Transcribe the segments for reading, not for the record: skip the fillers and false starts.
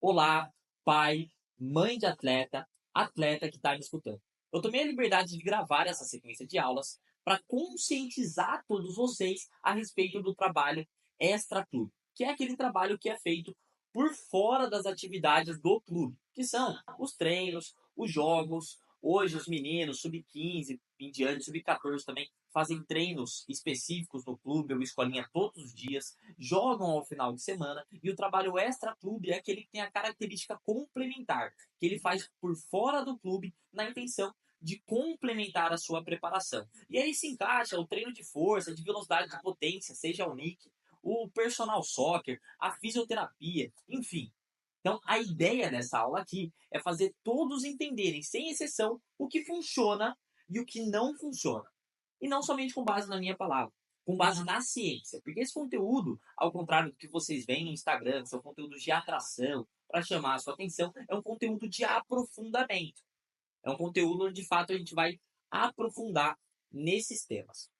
Olá, pai, mãe de atleta, atleta que está me escutando. Eu tomei a liberdade de gravar essa sequência de aulas para conscientizar todos vocês a respeito do trabalho extra-clube, que é aquele trabalho que é feito por fora das atividades do clube, que são os treinos, os jogos. Hoje os meninos sub-15 em diante, sub-14 também, fazem treinos específicos no clube ou escolinha todos os dias, jogam ao final de semana, e o trabalho extra-clube é aquele que tem a característica complementar, que ele faz por fora do clube na intenção de complementar a sua preparação. E aí se encaixa o treino de força, de velocidade, de potência, seja o NIC, o personal soccer, a fisioterapia, enfim. Então, a ideia dessa aula aqui é fazer todos entenderem, sem exceção, o que funciona e o que não funciona. E não somente com base na minha palavra, com base na ciência. Porque esse conteúdo, ao contrário do que vocês veem no Instagram, que são conteúdos de atração, para chamar a sua atenção, é um conteúdo de aprofundamento. É um conteúdo onde, de fato, a gente vai aprofundar nesses temas.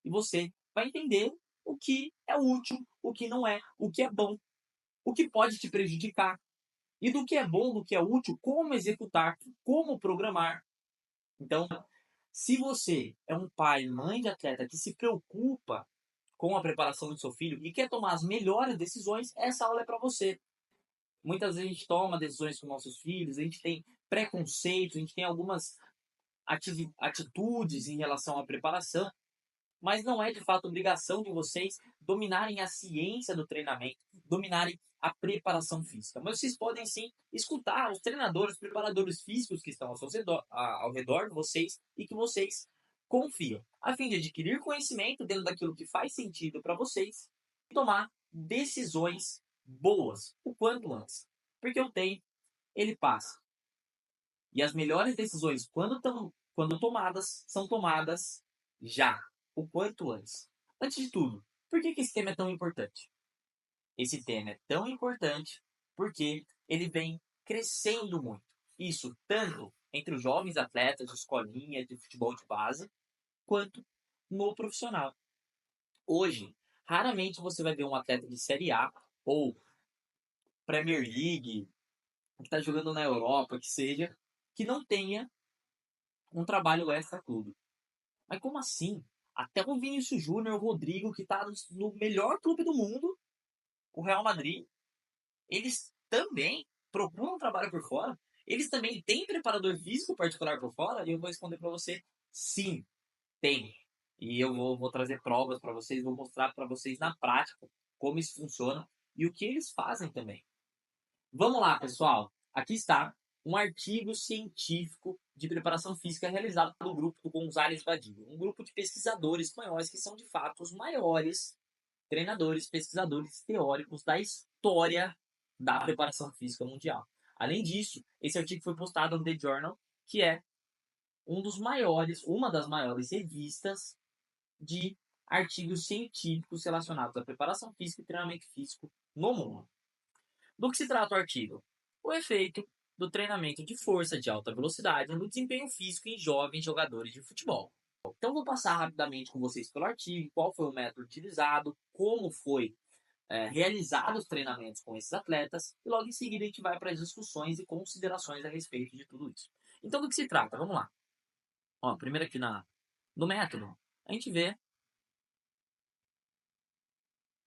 E você vai entender o que é útil, o que não é, o que é bom, o que pode te prejudicar, e do que é bom, do que é útil, como executar, como programar. Então, se você é um pai, mãe de atleta que se preocupa com a preparação do seu filho e quer tomar as melhores decisões, essa aula é para você. Muitas vezes a gente toma decisões com nossos filhos, a gente tem preconceitos, a gente tem algumas atitudes em relação à preparação, mas não é de fato obrigação de vocês dominarem a ciência do treinamento, dominarem a preparação física. Mas vocês podem sim escutar os treinadores, os preparadores físicos que estão ao redor de vocês e que vocês confiam, a fim de adquirir conhecimento dentro daquilo que faz sentido para vocês e tomar decisões boas o quanto antes. Porque o tempo, ele passa. E as melhores decisões, quando tomadas, são tomadas já, o quanto antes. Antes de tudo, por que esse tema é tão importante? Esse tema é tão importante porque ele vem crescendo muito. Isso tanto entre os jovens atletas de escolinha, de futebol de base, quanto no profissional. Hoje, raramente você vai ver um atleta de Série A ou Premier League, que está jogando na Europa, que seja, que não tenha um trabalho extra-clube. Mas como assim? Até o Vinícius Júnior, o Rodrigo, que está no melhor clube do mundo, o Real Madrid, eles também procuram um trabalho por fora? Eles também têm preparador físico particular por fora? E eu vou responder para você, sim, tem. E eu vou trazer provas para vocês, vou mostrar para vocês na prática como isso funciona e o que eles fazem também. Vamos lá, pessoal. Aqui está um artigo científico de preparação física realizado pelo grupo do González Badillo, um grupo de pesquisadores espanhóis que são de fato os maiores treinadores, pesquisadores teóricos da história da preparação física mundial. Além disso, esse artigo foi postado no The Journal, que é uma das maiores revistas de artigos científicos relacionados à preparação física e treinamento físico no mundo. Do que se trata o artigo? O efeito do treinamento de força de alta velocidade no desempenho físico em jovens jogadores de futebol. Então, vou passar rapidamente com vocês pelo artigo, qual foi o método utilizado, como foi realizado os treinamentos com esses atletas, e logo em seguida a gente vai para as discussões e considerações a respeito de tudo isso. Então, do que se trata? Vamos lá. Ó, primeiro aqui no método, a gente vê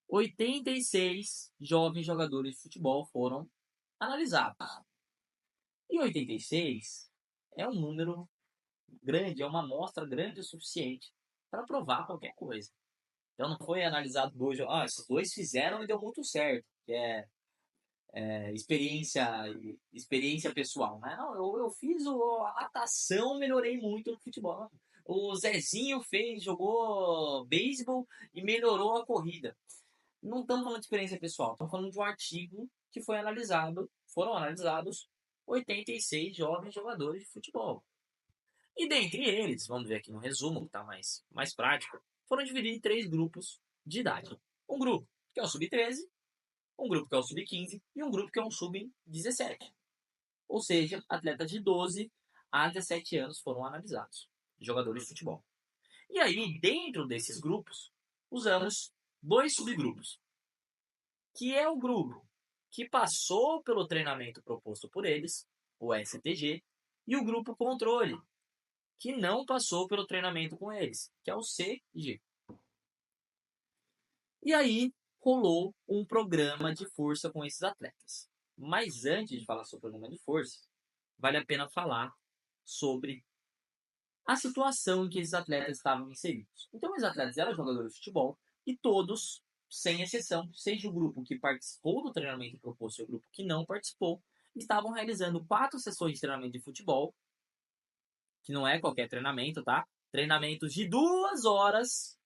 86 jovens jogadores de futebol foram analisados. E 86 é um número grande, é uma amostra grande o suficiente para provar qualquer coisa. Então não foi analisado dois, esses dois fizeram e deu muito certo, que experiência pessoal, né? Não, eu fiz a natação, melhorei muito no futebol. O Zezinho jogou beisebol e melhorou a corrida. Não estamos falando de experiência pessoal, estamos falando de um artigo que foram analisados 86 jovens jogadores de futebol. E dentre eles, vamos ver aqui no resumo, que está mais prático, foram divididos em três grupos de idade. Um grupo que é o sub-13, um grupo que é o sub-15 e um grupo que é um sub-17. Ou seja, atletas de 12 a 17 anos foram analisados, jogadores de futebol. E aí, dentro desses grupos, usamos dois subgrupos, que é o grupo que passou pelo treinamento proposto por eles, o STG, e o grupo controle, que não passou pelo treinamento com eles, que é o CG. E aí rolou um programa de força com esses atletas. Mas antes de falar sobre o programa de força, vale a pena falar sobre a situação em que esses atletas estavam inseridos. Então, os atletas eram jogadores de futebol e todos, sem exceção, seja o grupo que participou do treinamento proposto e o grupo que não participou, estavam realizando 4 sessões de treinamento de futebol, que não é qualquer treinamento, tá? Treinamentos de 2 horas,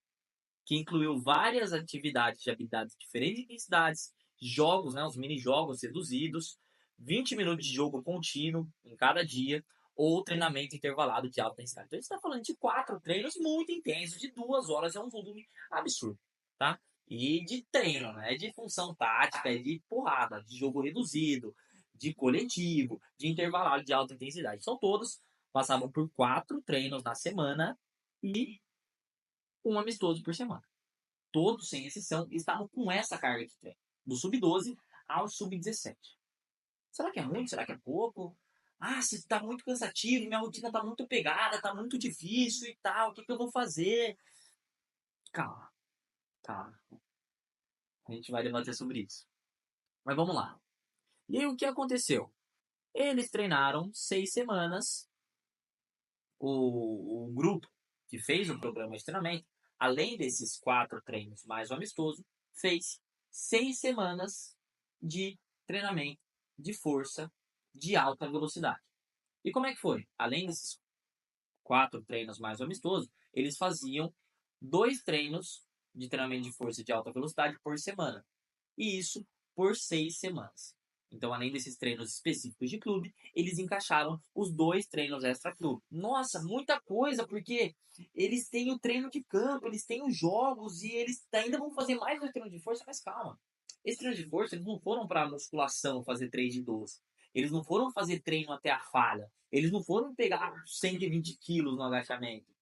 que incluiu várias atividades de habilidades de diferentes intensidades, jogos, né, os mini-jogos reduzidos, 20 minutos de jogo contínuo em cada dia, ou treinamento intervalado de alta intensidade. Então, a gente está falando de 4 treinos muito intensos, de 2 horas, é um volume absurdo, tá? E de treino, né? De função tática, de porrada, de jogo reduzido, de coletivo, de intervalado de alta intensidade. São todos, passavam por 4 treinos na semana e um amistoso por semana. Todos, sem exceção, estavam com essa carga de treino, do sub-12 ao sub-17. Será que é muito? Será que é pouco? Ah, se está muito cansativo, minha rotina está muito pegada, está muito difícil e tal, o que eu vou fazer? Calma, calma. A gente vai debater sobre isso. Mas vamos lá. E aí, o que aconteceu? Eles treinaram 6 semanas. O grupo que fez o programa de treinamento, além desses 4 treinos mais o amistoso, fez 6 semanas de treinamento de força de alta velocidade. E como é que foi? Além desses 4 treinos mais o amistoso, eles faziam 2 treinos de treinamento de força de alta velocidade por semana. E isso por 6 semanas. Então, além desses treinos específicos de clube, eles encaixaram os 2 treinos extra-clube. Nossa, muita coisa, porque eles têm o treino de campo, eles têm os jogos e eles ainda vão fazer mais um treino de força, mas calma. Esses treinos de força, eles não foram para musculação fazer 3 de 12. Eles não foram fazer treino até a falha. Eles não foram pegar 120 quilos no agachamento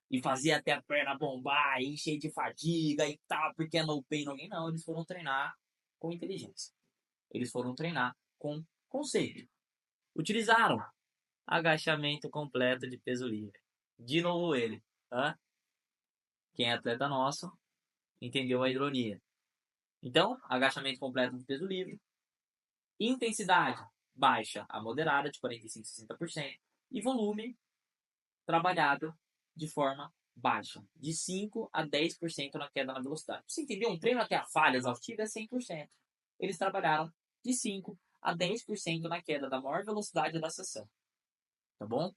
e fazer até a perna bombar, e encher de fadiga e tal, porque é no pain, alguém não. Eles foram treinar com inteligência. Eles foram treinar com conceito. Utilizaram agachamento completo de peso livre. De novo ele. Tá? Quem é atleta nosso entendeu a ironia. Então, agachamento completo de peso livre. Intensidade baixa a moderada, de 45% a 60%. E volume trabalhado de forma baixa, de 5 a 10% na queda na velocidade. Você entendeu? Um treino até a falha exaustiva é 100%. Eles trabalharam de 5 a 10% na queda da maior velocidade da sessão. Tá bom?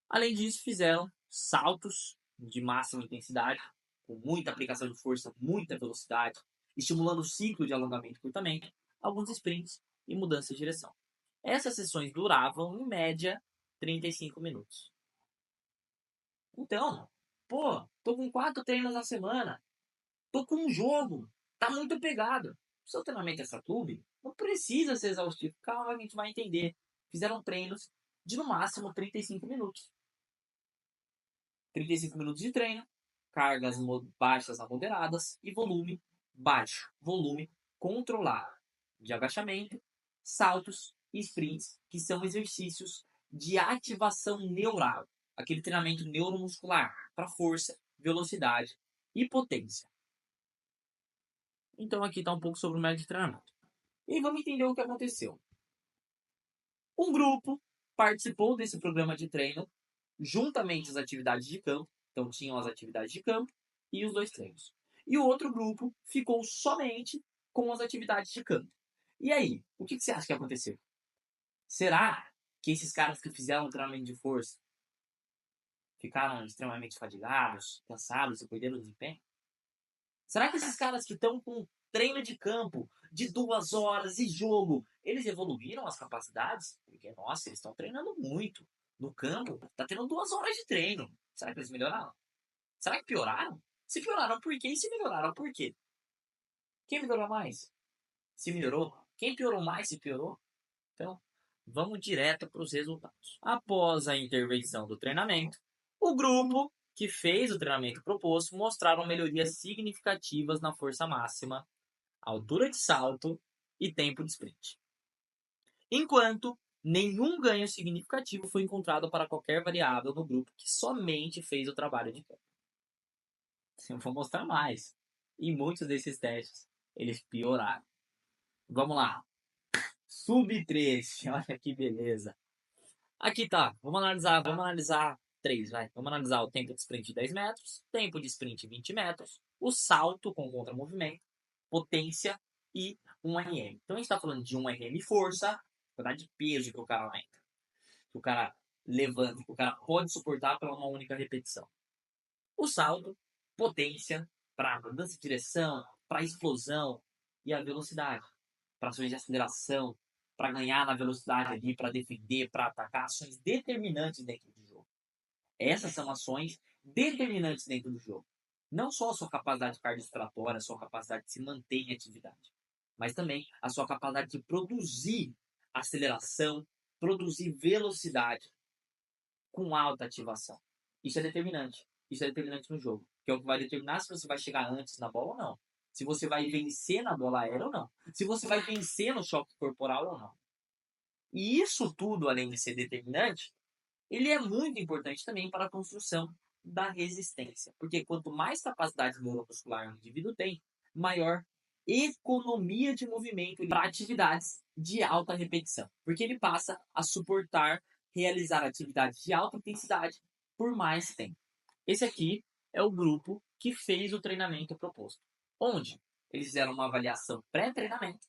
Além disso, fizeram saltos de máxima intensidade, com muita aplicação de força, muita velocidade, estimulando o ciclo de alongamento e curtamento, alguns sprints e mudança de direção. Essas sessões duravam, em média, 35 minutos. Então, pô, tô com 4 treinos na semana, tô com um jogo, tá muito pegado. O seu treinamento extra clube não precisa ser exaustivo. Calma, a gente vai entender. Fizeram treinos de no máximo 35 minutos. 35 minutos de treino, cargas baixas a moderadas e volume baixo, volume controlado de agachamento, saltos e sprints, que são exercícios de ativação neural, aquele treinamento neuromuscular para força, velocidade e potência. Então aqui está um pouco sobre o método de treinamento. E vamos entender o que aconteceu. Um grupo participou desse programa de treino juntamente às atividades de campo. Então tinham as atividades de campo e os 2 treinos. E o outro grupo ficou somente com as atividades de campo. E aí, o que você acha que aconteceu? Será que esses caras que fizeram o treinamento de força ficaram extremamente fadigados, cansados e perderam o desempenho? Será que esses caras que estão com treino de campo de 2 horas e jogo, eles evoluíram as capacidades? Porque, nossa, eles estão treinando muito. No campo, tá tendo 2 horas de treino. Será que eles melhoraram? Será que pioraram? Se pioraram, por quê? E se melhoraram, por quê? Quem melhorou mais? Se melhorou? Quem piorou mais, se piorou? Então, vamos direto para os resultados. Após a intervenção do treinamento, o grupo que fez o treinamento proposto mostraram melhorias significativas na força máxima, altura de salto e tempo de sprint. Enquanto nenhum ganho significativo foi encontrado para qualquer variável no grupo que somente fez o trabalho de campo. Eu vou mostrar mais. E muitos desses testes, eles pioraram. Vamos lá. Sub-13. Olha que beleza. Aqui tá. Vamos analisar três, vai. Vamos analisar o tempo de sprint de 10 metros, tempo de sprint 20 metros, o salto com contramovimento, potência e 1 RM. Então a gente está falando de 1 RM força, quantidade de peso que o cara aumenta, que o cara levanta, que o cara pode suportar para uma única repetição. O salto, potência para mudança de direção, para explosão e a velocidade, para ações de aceleração, para ganhar na velocidade ali, para defender, para atacar, ações determinantes dentro do jogo. Essas são ações determinantes dentro do jogo. Não só a sua capacidade cardiorrespiratória, a sua capacidade de se manter em atividade, mas também a sua capacidade de produzir aceleração, produzir velocidade com alta ativação. Isso é determinante. Isso é determinante no jogo. Que é o que vai determinar se você vai chegar antes na bola ou não. Se você vai vencer na bola aérea ou não. Se você vai vencer no choque corporal ou não. E isso tudo, além de ser determinante, ele é muito importante também para a construção da resistência. Porque quanto mais capacidade neuromuscular o indivíduo tem, maior economia de movimento para atividades de alta repetição. Porque ele passa a suportar realizar atividades de alta intensidade por mais tempo. Esse aqui é o grupo que fez o treinamento proposto. Onde eles fizeram uma avaliação pré-treinamento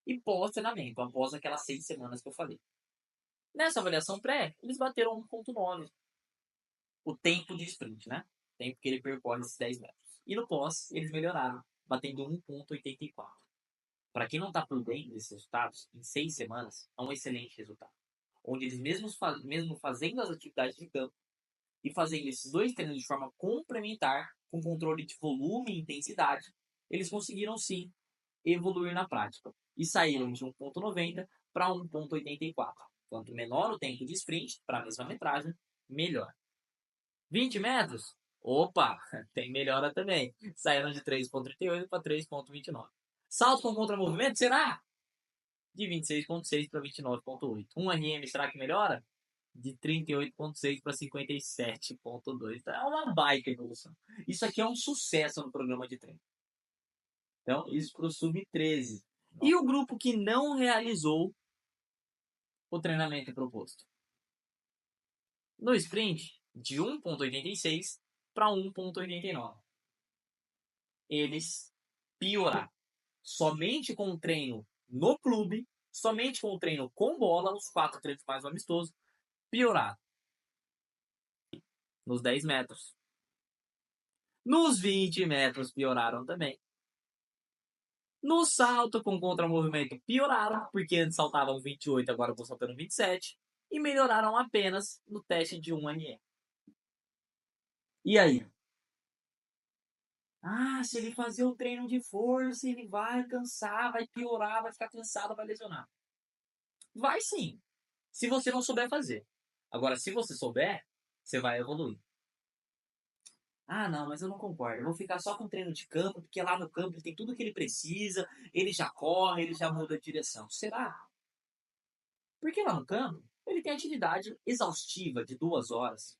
e pós-treinamento, após aquelas 6 semanas que eu falei. Nessa avaliação pré, eles bateram 1.9. O tempo de sprint, né? O tempo que ele percorre esses 10 metros. E no pós, eles melhoraram, batendo 1.84. Para quem não está por dentro desses resultados, em 6 semanas, é um excelente resultado. Onde eles mesmo fazendo as atividades de campo e fazendo esses dois treinos de forma complementar, com controle de volume e intensidade, eles conseguiram sim evoluir na prática. E saíram de 1.90 para 1.84. Quanto menor o tempo de sprint para a mesma metragem, melhor. 20 metros? Opa, tem melhora também. Saíram de 3.38 para 3.29. Salto com contramovimento, será? De 26.6 para 29.8. 1 RM, será que melhora? De 38.6 para 57.2. Então é uma baita evolução. Isso aqui é um sucesso no programa de treino. Então, isso para o sub-13. E o grupo que não realizou o treinamento proposto? No sprint, de 1.86 para 1.89. Eles pioraram. Somente com o treino no clube, somente com o treino com bola, os 4 treinos mais amistosos, pioraram. Nos 10 metros. Nos 20 metros pioraram também. No salto com contramovimento pioraram, porque antes saltavam 28, agora estão saltando 27. E melhoraram apenas no teste de 1 RM. E aí? Ah, se ele fazer um treino de força, ele vai cansar, vai piorar, vai ficar cansado, vai lesionar. Vai sim, se você não souber fazer. Agora, se você souber, você vai evoluir. Ah, não, mas eu não concordo. Eu vou ficar só com treino de campo, porque lá no campo ele tem tudo que ele precisa, ele já corre, ele já muda de direção. Será? Porque lá no campo, ele tem atividade exaustiva de 2 horas,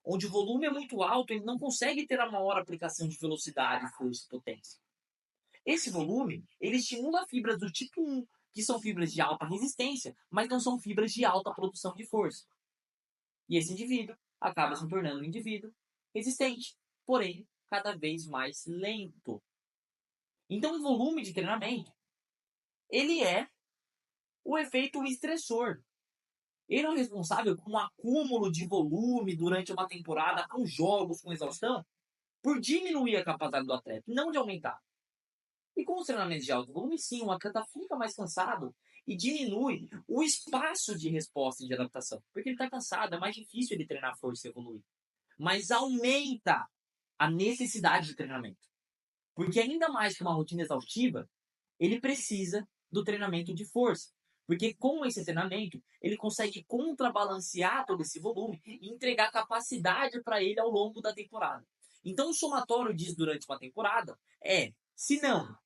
onde o volume é muito alto, ele não consegue ter a maior aplicação de velocidade, força e potência. Esse volume, ele estimula fibras do tipo 1, que são fibras de alta resistência, mas não são fibras de alta produção de força. E esse indivíduo acaba se tornando um indivíduo resistente, porém cada vez mais lento. Então, o volume de treinamento, ele é o efeito estressor. Ele é o responsável por um acúmulo de volume durante uma temporada com jogos, com exaustão, por diminuir a capacidade do atleta, não de aumentar. E com os treinamentos de alto volume, sim, o atleta fica mais cansado e diminui o espaço de resposta e de adaptação. Porque ele está cansado, é mais difícil ele treinar força e evoluir. Mas aumenta a necessidade de treinamento. Porque ainda mais que uma rotina exaustiva, ele precisa do treinamento de força. Porque com esse treinamento, ele consegue contrabalancear todo esse volume e entregar capacidade para ele ao longo da temporada. Então, o somatório disso durante uma temporada é, se não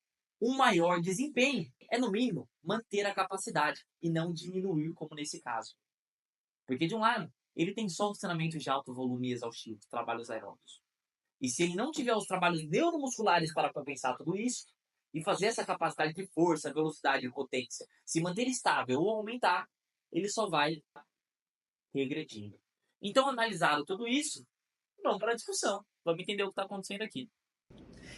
um maior desempenho. É, no mínimo, manter a capacidade e não diminuir, como nesse caso. Porque, de um lado, ele tem só os treinamentos de alto volume e exaustivos, trabalhos aeróbicos. E se ele não tiver os trabalhos neuromusculares para compensar tudo isso, e fazer essa capacidade de força, velocidade e potência se manter estável ou aumentar, ele só vai regredindo. Então, analisado tudo isso, vamos para a discussão. Vamos entender o que está acontecendo aqui.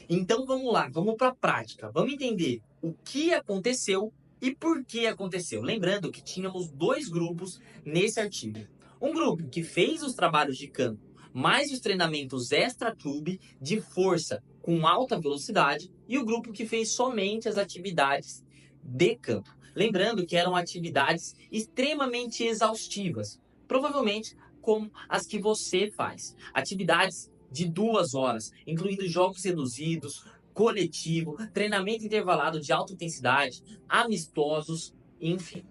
Então, vamos lá, vamos para a prática. Vamos entender o que aconteceu e por que aconteceu. Lembrando que tínhamos dois grupos nesse artigo. Um grupo que fez os trabalhos de campo, mais os treinamentos extra-clube de força com alta velocidade, e o grupo que fez somente as atividades de campo. Lembrando que eram atividades extremamente exaustivas, provavelmente como as que você faz. Atividades de 2 horas, incluindo jogos reduzidos, coletivo, treinamento intervalado de alta intensidade, amistosos, enfim.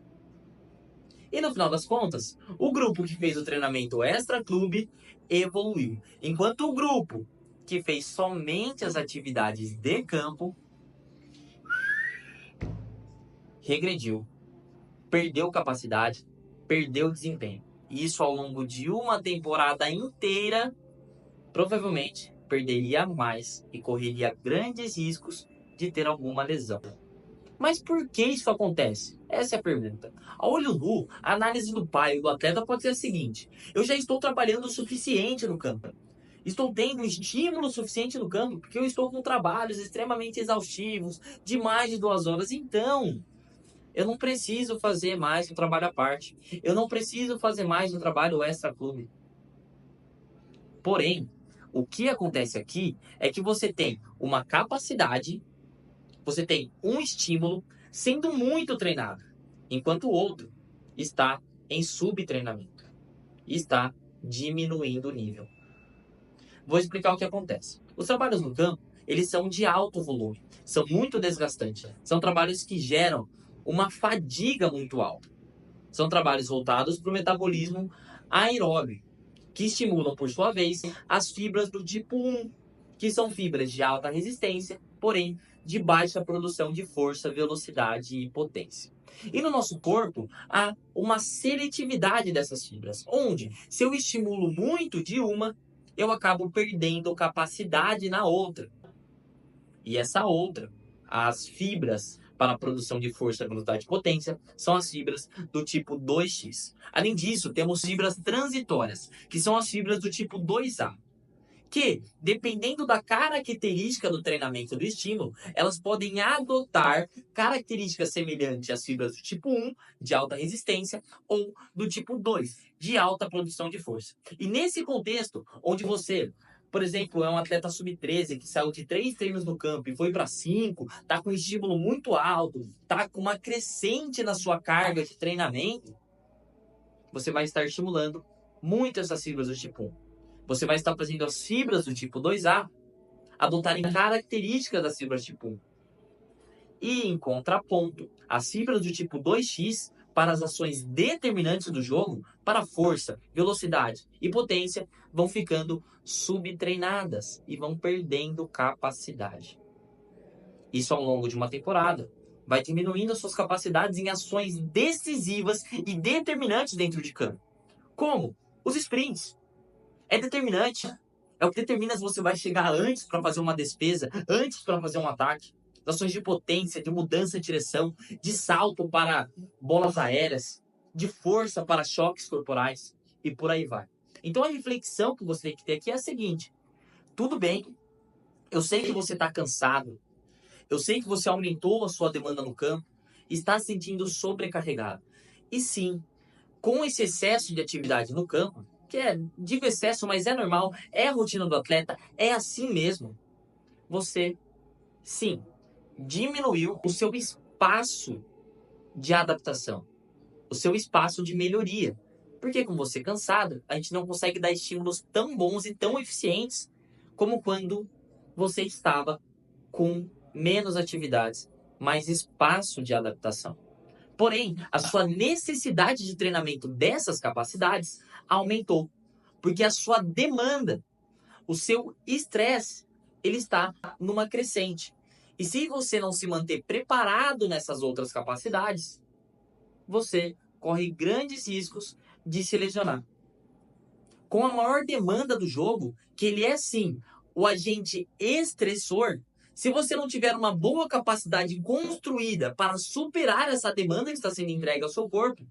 E no final das contas, o grupo que fez o treinamento extra-clube evoluiu, enquanto o grupo que fez somente as atividades de campo regrediu, perdeu capacidade, perdeu desempenho. Isso ao longo de uma temporada inteira, provavelmente perderia mais e correria grandes riscos de ter alguma lesão. Mas por que isso acontece? Essa é a pergunta. A olho nu, a análise do pai e do atleta pode ser a seguinte: eu já estou trabalhando o suficiente no campo. Estou tendo estímulo suficiente no campo porque eu estou com trabalhos extremamente exaustivos de mais de 2 horas. Então, eu não preciso fazer mais um trabalho à parte. Eu não preciso fazer mais um trabalho extra-clube. Porém, o que acontece aqui é que você tem uma capacidade, você tem um estímulo sendo muito treinado, enquanto o outro está em subtreinamento e está diminuindo o nível. Vou explicar o que acontece. Os trabalhos no campo, eles são de alto volume, são muito desgastantes, são trabalhos que geram uma fadiga muito alta. São trabalhos voltados para o metabolismo aeróbio, que estimulam, por sua vez, as fibras do tipo 1, que são fibras de alta resistência, porém de baixa produção de força, velocidade e potência. E no nosso corpo há uma seletividade dessas fibras, onde se eu estimulo muito de uma, eu acabo perdendo capacidade na outra. E essa outra, as fibras para a produção de força, velocidade e potência, são as fibras do tipo 2x. Além disso, temos fibras transitórias, que são as fibras do tipo 2A, que, dependendo da característica do treinamento do estímulo, elas podem adotar características semelhantes às fibras do tipo 1, de alta resistência, ou do tipo 2, de alta produção de força. E nesse contexto, onde você, por exemplo, é um atleta sub-13 que saiu de 3 treinos no campo e foi para 5, está com um estímulo muito alto, está com uma crescente na sua carga de treinamento, você vai estar estimulando muito essas fibras do tipo 1. Você vai estar fazendo as fibras do tipo 2A adotarem características das fibras tipo 1. E, em contraponto, as fibras do tipo 2x, para as ações determinantes do jogo, para força, velocidade e potência, vão ficando subtreinadas e vão perdendo capacidade. Isso ao longo de uma temporada vai diminuindo as suas capacidades em ações decisivas e determinantes dentro de campo. Como? Os sprints. É determinante. É o que determina se você vai chegar antes para fazer uma defesa, antes para fazer um ataque. Ações de potência, de mudança de direção, de salto para bolas aéreas, de força para choques corporais e por aí vai. Então a reflexão que você tem que ter aqui é a seguinte: tudo bem, eu sei que você está cansado, eu sei que você aumentou a sua demanda no campo, está se sentindo sobrecarregado. E sim, com esse excesso de atividade no campo, que é, digo excesso, mas é normal, é a rotina do atleta, é assim mesmo, você, sim, diminuiu o seu espaço de adaptação, o seu espaço de melhoria. Porque com você cansado, a gente não consegue dar estímulos tão bons e tão eficientes como quando você estava com menos atividades, mais espaço de adaptação. Porém, a sua necessidade de treinamento dessas capacidades aumentou, porque a sua demanda, o seu estresse, ele está numa crescente. E se você não se manter preparado nessas outras capacidades, você corre grandes riscos de se lesionar. Com a maior demanda do jogo, que ele é sim o agente estressor, se você não tiver uma boa capacidade construída para superar essa demanda que está sendo entregue ao seu corpo,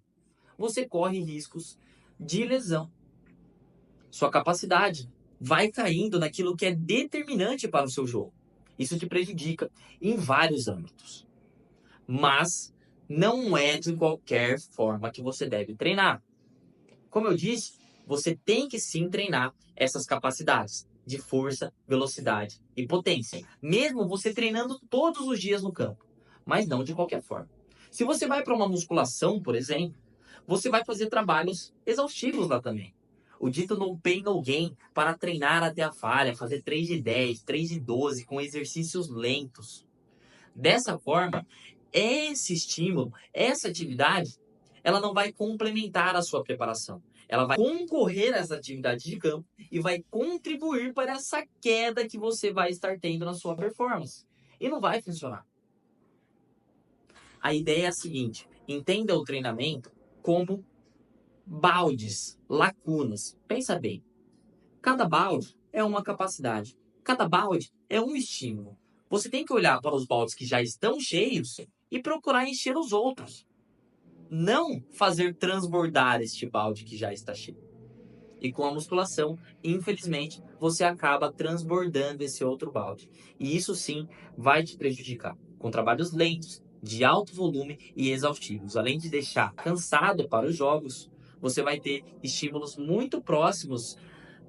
você corre riscos de lesão. Sua capacidade vai caindo naquilo que é determinante para o seu jogo. Isso te prejudica em vários âmbitos. Mas não é de qualquer forma que você deve treinar. Como eu disse, você tem que sim treinar essas capacidades de força, velocidade e potência, mesmo você treinando todos os dias no campo, mas não de qualquer forma. Se você vai para uma musculação, por exemplo, você vai fazer trabalhos exaustivos lá também. O dito no pain no gain, para treinar até a falha, fazer 3 de 10, 3 de 12 com exercícios lentos. Dessa forma, esse estímulo, essa atividade, ela não vai complementar a sua preparação. Ela vai concorrer às atividades de campo e vai contribuir para essa queda que você vai estar tendo na sua performance. E não vai funcionar. A ideia é a seguinte: entenda o treinamento como baldes, lacunas. Pensa bem. Cada balde é uma capacidade. Cada balde é um estímulo. Você tem que olhar para os baldes que já estão cheios e procurar encher os outros. Não fazer transbordar este balde que já está cheio. E com a musculação, infelizmente, você acaba transbordando esse outro balde. E isso sim vai te prejudicar. Com trabalhos lentos, de alto volume e exaustivos. Além de deixar cansado para os jogos, você vai ter estímulos muito próximos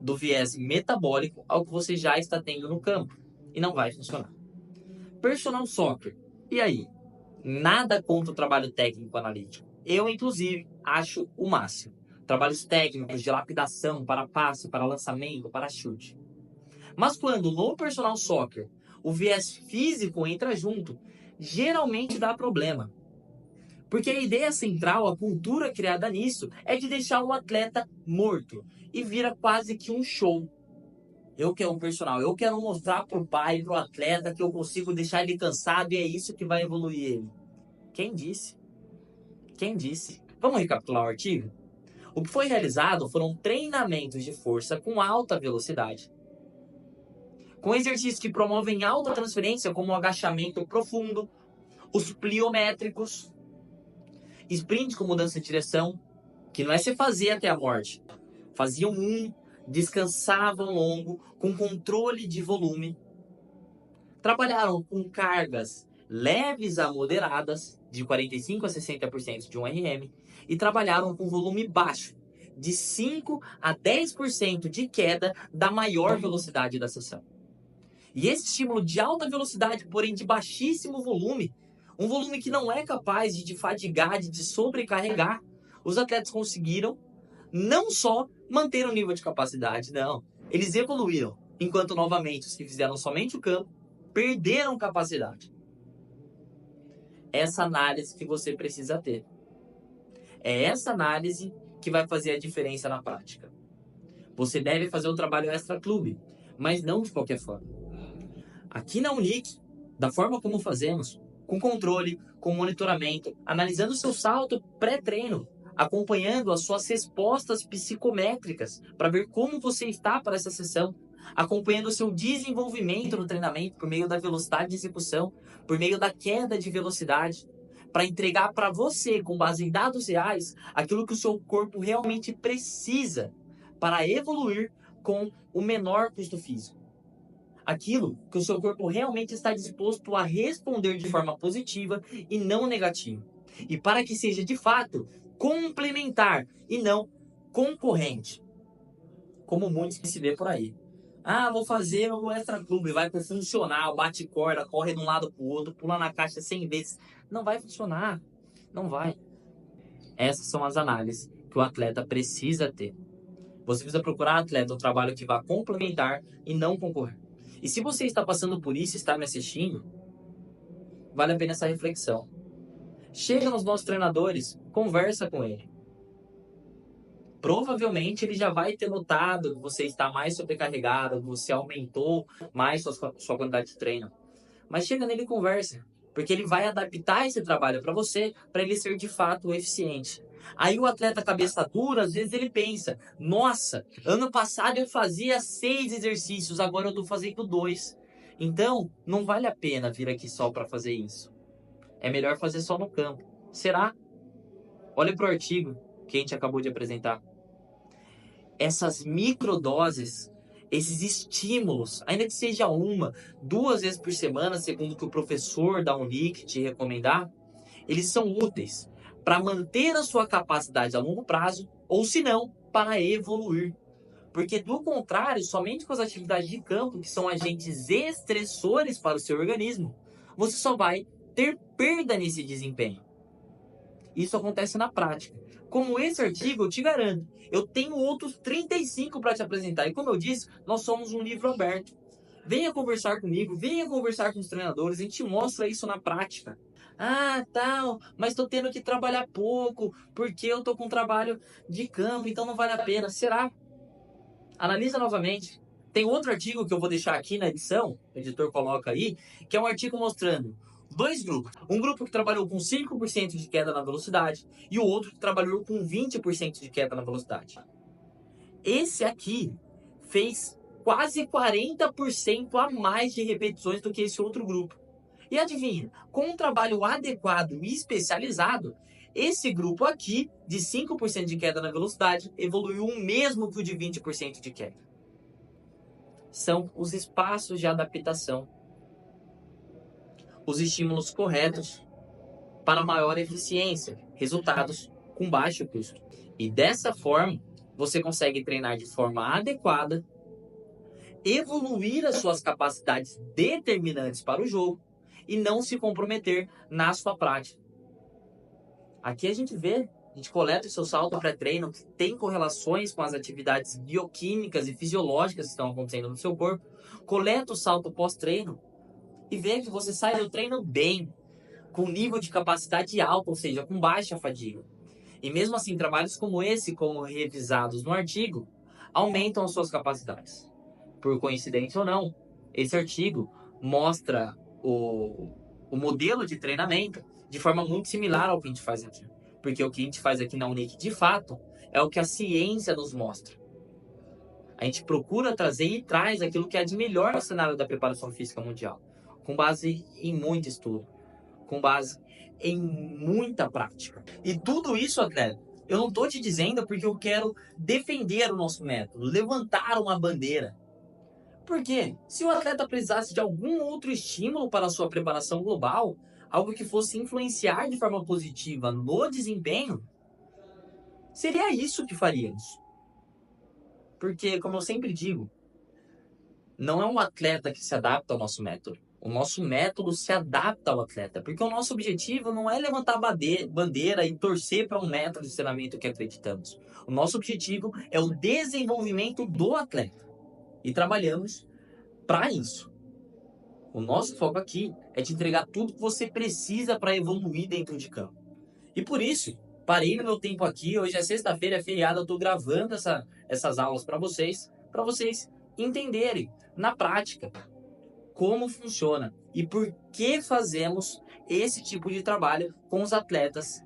do viés metabólico ao que você já está tendo no campo. E não vai funcionar. Personal Soccer. E aí? Nada contra o trabalho técnico analítico. Eu, inclusive, acho o máximo. Trabalhos técnicos de lapidação para passe, para lançamento, para chute. Mas quando no personal soccer o viés físico entra junto, geralmente dá problema. Porque a ideia central, a cultura criada nisso, é de deixar o atleta morto. E vira quase que um show. Eu quero um personal, eu quero mostrar pro pai, pro atleta, que eu consigo deixar ele cansado e é isso que vai evoluir ele. Quem disse? Quem disse? Vamos recapitular o artigo? O que foi realizado foram treinamentos de força com alta velocidade, com exercícios que promovem alta transferência, como o agachamento profundo, os pliométricos, sprint com mudança de direção, que não é você fazer até a morte. Faziam descansavam longo, com controle de volume. Trabalharam com cargas leves a moderadas, de 45% a 60% de 1 RM, e trabalharam com volume baixo, de 5 a 10% de queda da maior velocidade da sessão. E esse estímulo de alta velocidade, porém de baixíssimo volume, um volume que não é capaz de te fadigar, de te sobrecarregar, os atletas conseguiram não só manter o nível de capacidade, não. Eles evoluíram, enquanto novamente os que fizeram somente o campo perderam capacidade. Essa análise que você precisa ter. É essa análise que vai fazer a diferença na prática. Você deve fazer o trabalho extra-clube, mas não de qualquer forma. Aqui na Unic, da forma como fazemos, com controle, com monitoramento, analisando seu salto pré-treino, acompanhando as suas respostas psicométricas para ver como você está para essa sessão, acompanhando o seu desenvolvimento no treinamento por meio da velocidade de execução, por meio da queda de velocidade, para entregar para você, com base em dados reais, aquilo que o seu corpo realmente precisa para evoluir com o menor custo físico. Aquilo que o seu corpo realmente está disposto a responder de forma positiva e não negativa. E para que seja de fato complementar e não concorrente. Como muitos que se vê por aí. Ah, vou fazer o extra clube, vai pro funcional, bate corda, corre de um lado pro outro, pula na caixa 100 vezes. Não vai funcionar. Não vai. Essas são as análises que o atleta precisa ter. Você precisa procurar, atleta, um trabalho que vá complementar e não concorrer. E se você está passando por isso e está me assistindo, vale a pena essa reflexão. Chega nos nossos treinadores, conversa com ele. Provavelmente ele já vai ter notado que você está mais sobrecarregado, que você aumentou mais sua quantidade de treino. mas chega nele e conversa, porque ele vai adaptar esse trabalho para você, para ele ser de fato eficiente. Aí o atleta cabeça dura, às vezes ele pensa, nossa, ano passado eu fazia 6 exercícios, agora eu estou fazendo 2. Então, não vale a pena vir aqui só para fazer isso. É melhor fazer só no campo. Será? Olha para o artigo que a gente acabou de apresentar. Essas microdoses, esses estímulos, ainda que seja 2 vezes por semana, segundo o que o professor da Unic te recomendar, eles são úteis para manter a sua capacidade a longo prazo, ou se não, para evoluir. Porque, do contrário, somente com as atividades de campo, que são agentes estressores para o seu organismo, você só vai ter perda nesse desempenho. Isso acontece na prática. Como esse artigo, eu te garanto, eu tenho outros 35 para te apresentar. E como eu disse, nós somos um livro aberto. Venha conversar comigo, venha conversar com os treinadores, a gente mostra isso na prática. Ah, tal, mas estou tendo que trabalhar pouco, porque eu estou com trabalho de campo, então não vale a pena. Será? Analisa novamente. Tem outro artigo que eu vou deixar aqui na edição, o editor coloca aí, que é um artigo mostrando 2 grupos. Um grupo que trabalhou com 5% de queda na velocidade e o outro que trabalhou com 20% de queda na velocidade. Esse aqui fez quase 40% a mais de repetições do que esse outro grupo. E adivinha, com um trabalho adequado e especializado, esse grupo aqui, de 5% de queda na velocidade, evoluiu o mesmo que o de 20% de queda. São os espaços de adaptação, os estímulos corretos para maior eficiência, resultados com baixo custo. E dessa forma, você consegue treinar de forma adequada, evoluir as suas capacidades determinantes para o jogo e não se comprometer na sua prática. Aqui a gente coleta o seu salto pré-treino, que tem correlações com as atividades bioquímicas e fisiológicas que estão acontecendo no seu corpo, coleta o salto pós-treino e vê que você sai do treino bem, com nível de capacidade alto, ou seja, com baixa fadiga. E mesmo assim, trabalhos como esse, como revisados no artigo, aumentam as suas capacidades. Por coincidência ou não, esse artigo mostra o modelo de treinamento de forma muito similar ao que a gente faz aqui. Porque o que a gente faz aqui na Unic, de fato, é o que a ciência nos mostra. A gente procura trazer e traz aquilo que é de melhor no cenário da preparação física mundial, com base em muito estudo, com base em muita prática. E tudo isso, atleta, eu não estou te dizendo porque eu quero defender o nosso método, levantar uma bandeira. Por quê? Se o atleta precisasse de algum outro estímulo para a sua preparação global, algo que fosse influenciar de forma positiva no desempenho, seria isso que faríamos. Porque, como eu sempre digo, não é um atleta que se adapta ao nosso método. O nosso método se adapta ao atleta, porque o nosso objetivo não é levantar bandeira e torcer para um método de treinamento que acreditamos. O nosso objetivo é o desenvolvimento do atleta. E trabalhamos para isso. O nosso foco aqui é te entregar tudo que você precisa para evoluir dentro de campo. E por isso, parei no meu tempo aqui. Hoje é sexta-feira, é feriado, eu estou gravando essas aulas para vocês entenderem na prática como funciona e por que fazemos esse tipo de trabalho com os atletas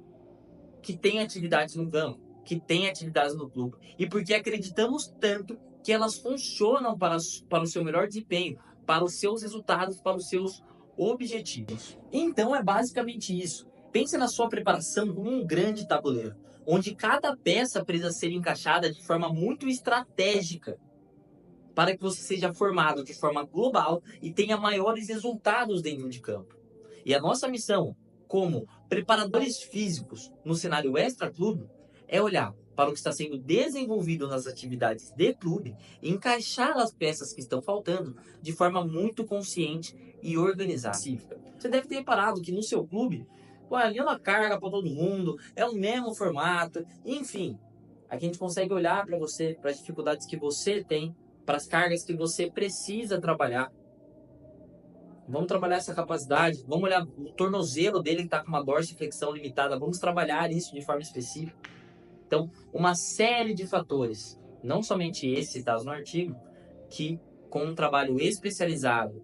que têm atividades no campo, que têm atividades no clube, e por que acreditamos tanto que elas funcionam para o seu melhor desempenho, para os seus resultados, para os seus objetivos. Então é basicamente isso. Pense na sua preparação como um grande tabuleiro, onde cada peça precisa ser encaixada de forma muito estratégica para que você seja formado de forma global e tenha maiores resultados dentro de campo. E a nossa missão, como preparadores físicos no cenário extra-clube, é olhar para o que está sendo desenvolvido nas atividades de clube e encaixar as peças que estão faltando de forma muito consciente e organizada. Você deve ter reparado que no seu clube, a mesma carga para todo mundo, é o mesmo formato, enfim. Aqui a gente consegue olhar para você, para as dificuldades que você tem, para as cargas que você precisa trabalhar. Vamos trabalhar essa capacidade, vamos olhar o tornozelo dele que está com uma dorsiflexão limitada, vamos trabalhar isso de forma específica. Então, uma série de fatores, não somente esse citados no artigo, que com um trabalho especializado,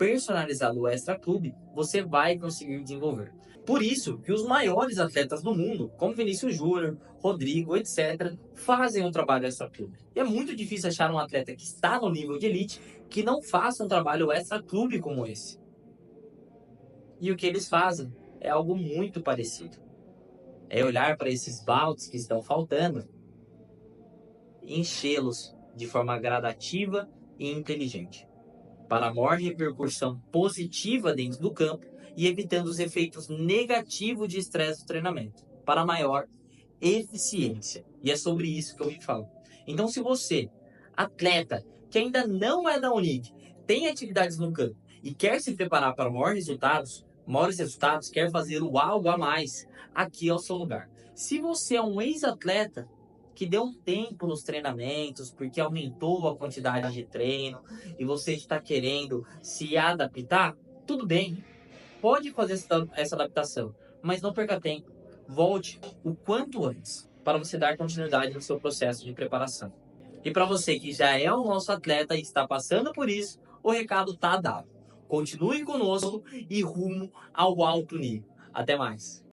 personalizado do Extra Clube, você vai conseguir desenvolver. Por isso que os maiores atletas do mundo, como Vinícius Júnior, Rodrigo, etc., fazem um trabalho Extra Clube. E é muito difícil achar um atleta que está no nível de elite que não faça um trabalho Extra Clube como esse. E o que eles fazem é algo muito parecido. É olhar para esses baldes que estão faltando e enchê-los de forma gradativa e inteligente, para maior repercussão positiva dentro do campo e evitando os efeitos negativos de estresse do treinamento, para maior eficiência. E é sobre isso que eu vim falar. Então, se você, atleta, que ainda não é da Unic, tem atividades no campo e quer se preparar para maiores resultados, quer fazer o algo a mais, aqui é o seu lugar. Se você é um ex-atleta que deu um tempo nos treinamentos, porque aumentou a quantidade de treino e você está querendo se adaptar, tudo bem, pode fazer essa adaptação, mas não perca tempo. Volte o quanto antes para você dar continuidade no seu processo de preparação. E para você que já é o nosso atleta e está passando por isso, o recado está dado. Continue conosco e rumo ao alto nível. Até mais.